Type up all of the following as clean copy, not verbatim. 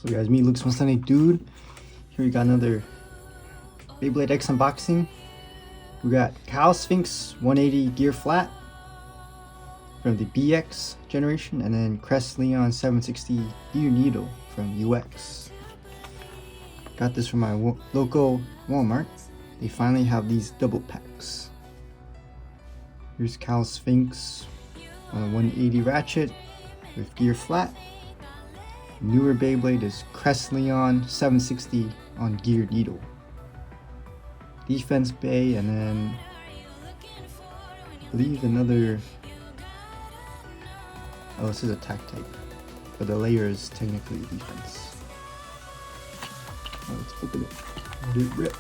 So guys, me Luke's Sunday dude. Here we got another Beyblade X unboxing. We got Cowl Sphinx 180 gear flat from the BX generation, and then Crest Leon 760 gear needle from UX. Got this from my local Walmart. They finally have these double packs. Here's Cowl Sphinx on a 180 ratchet with gear flat. Newer Beyblade is Crest Leon 760 on gear needle. Defense bay, and then I believe another. Oh, this is attack type, but the layer is technically defense. Oh, let's open it. Let it rip.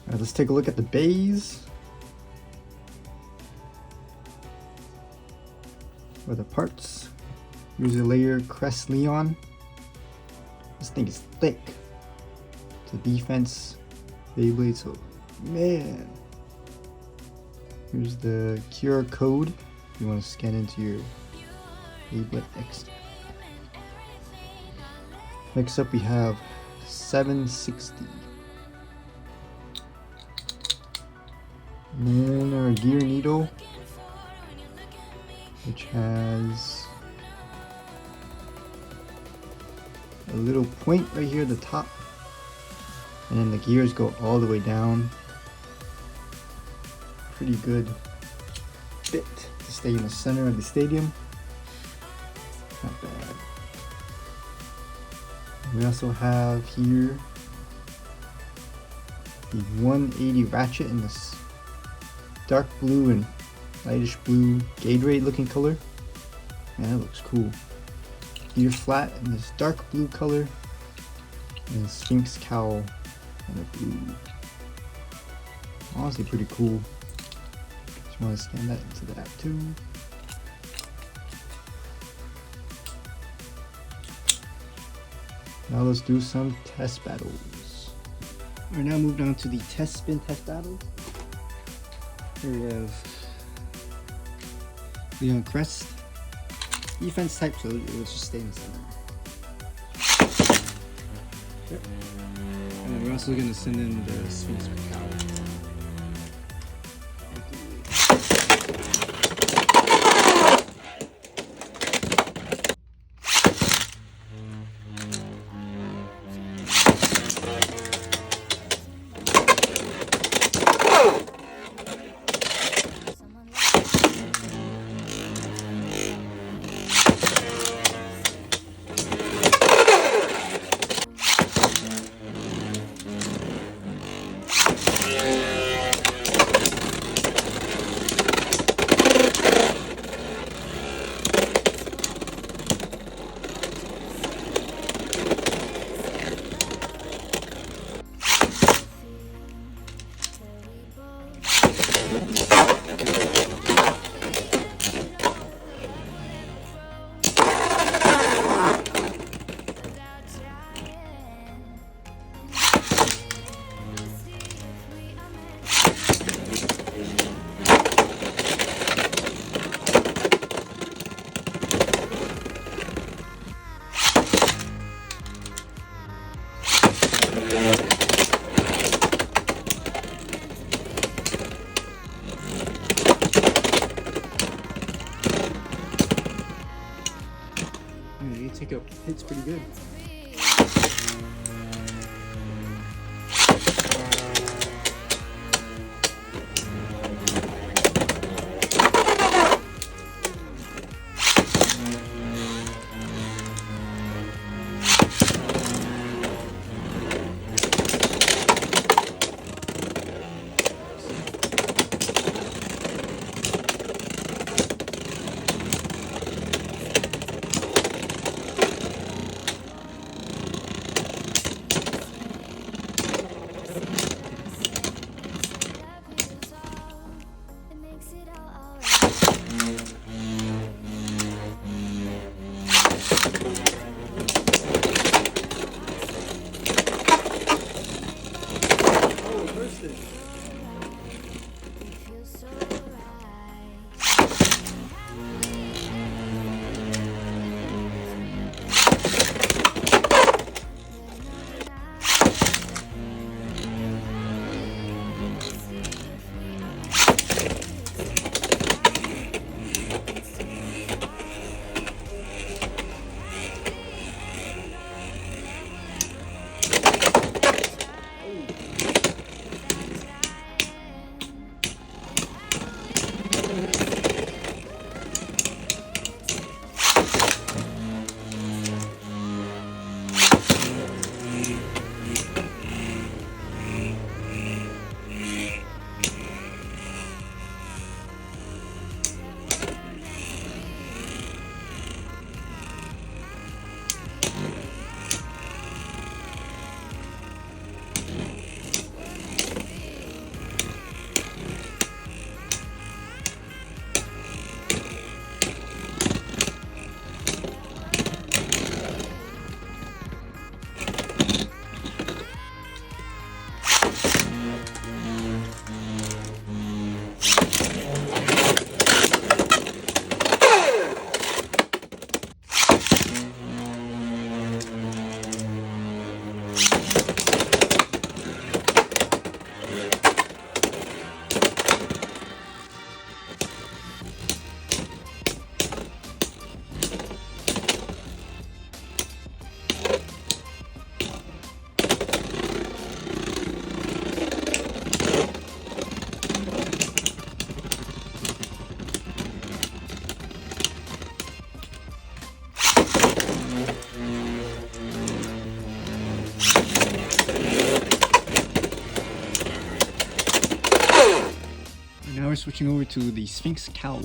Alright, let's take a look at the bays. For the parts, here's a layer Crest Leon. This thing is thick. It's a defense Beyblade, so man. Here's the QR code if you want to scan into your Beyblade X. Next up we have 760. And then our gear needle, which has a little point right here at the top, and then the gears go all the way down. Pretty good fit to stay in the center of the stadium. Not bad. We also have here the 180 ratchet in this dark blue and lightish blue Gatorade looking color. Man, that looks cool. Gear flat in this dark blue color, and Sphinx cowl in the blue. Honestly pretty cool. Just want to scan that into the app too. Now let's do some test battles. Alright, now moved on to the test spin test battle. Here we have Leon Crest. Defense type, so it will just stay in the center. Yep. And then we're also going to send in the Sphinx Cowl. you take up hits pretty good. Now we're switching over to the Sphinx Cowl.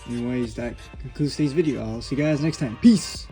Anyways, that concludes today's video. I'll see you guys next time. Peace!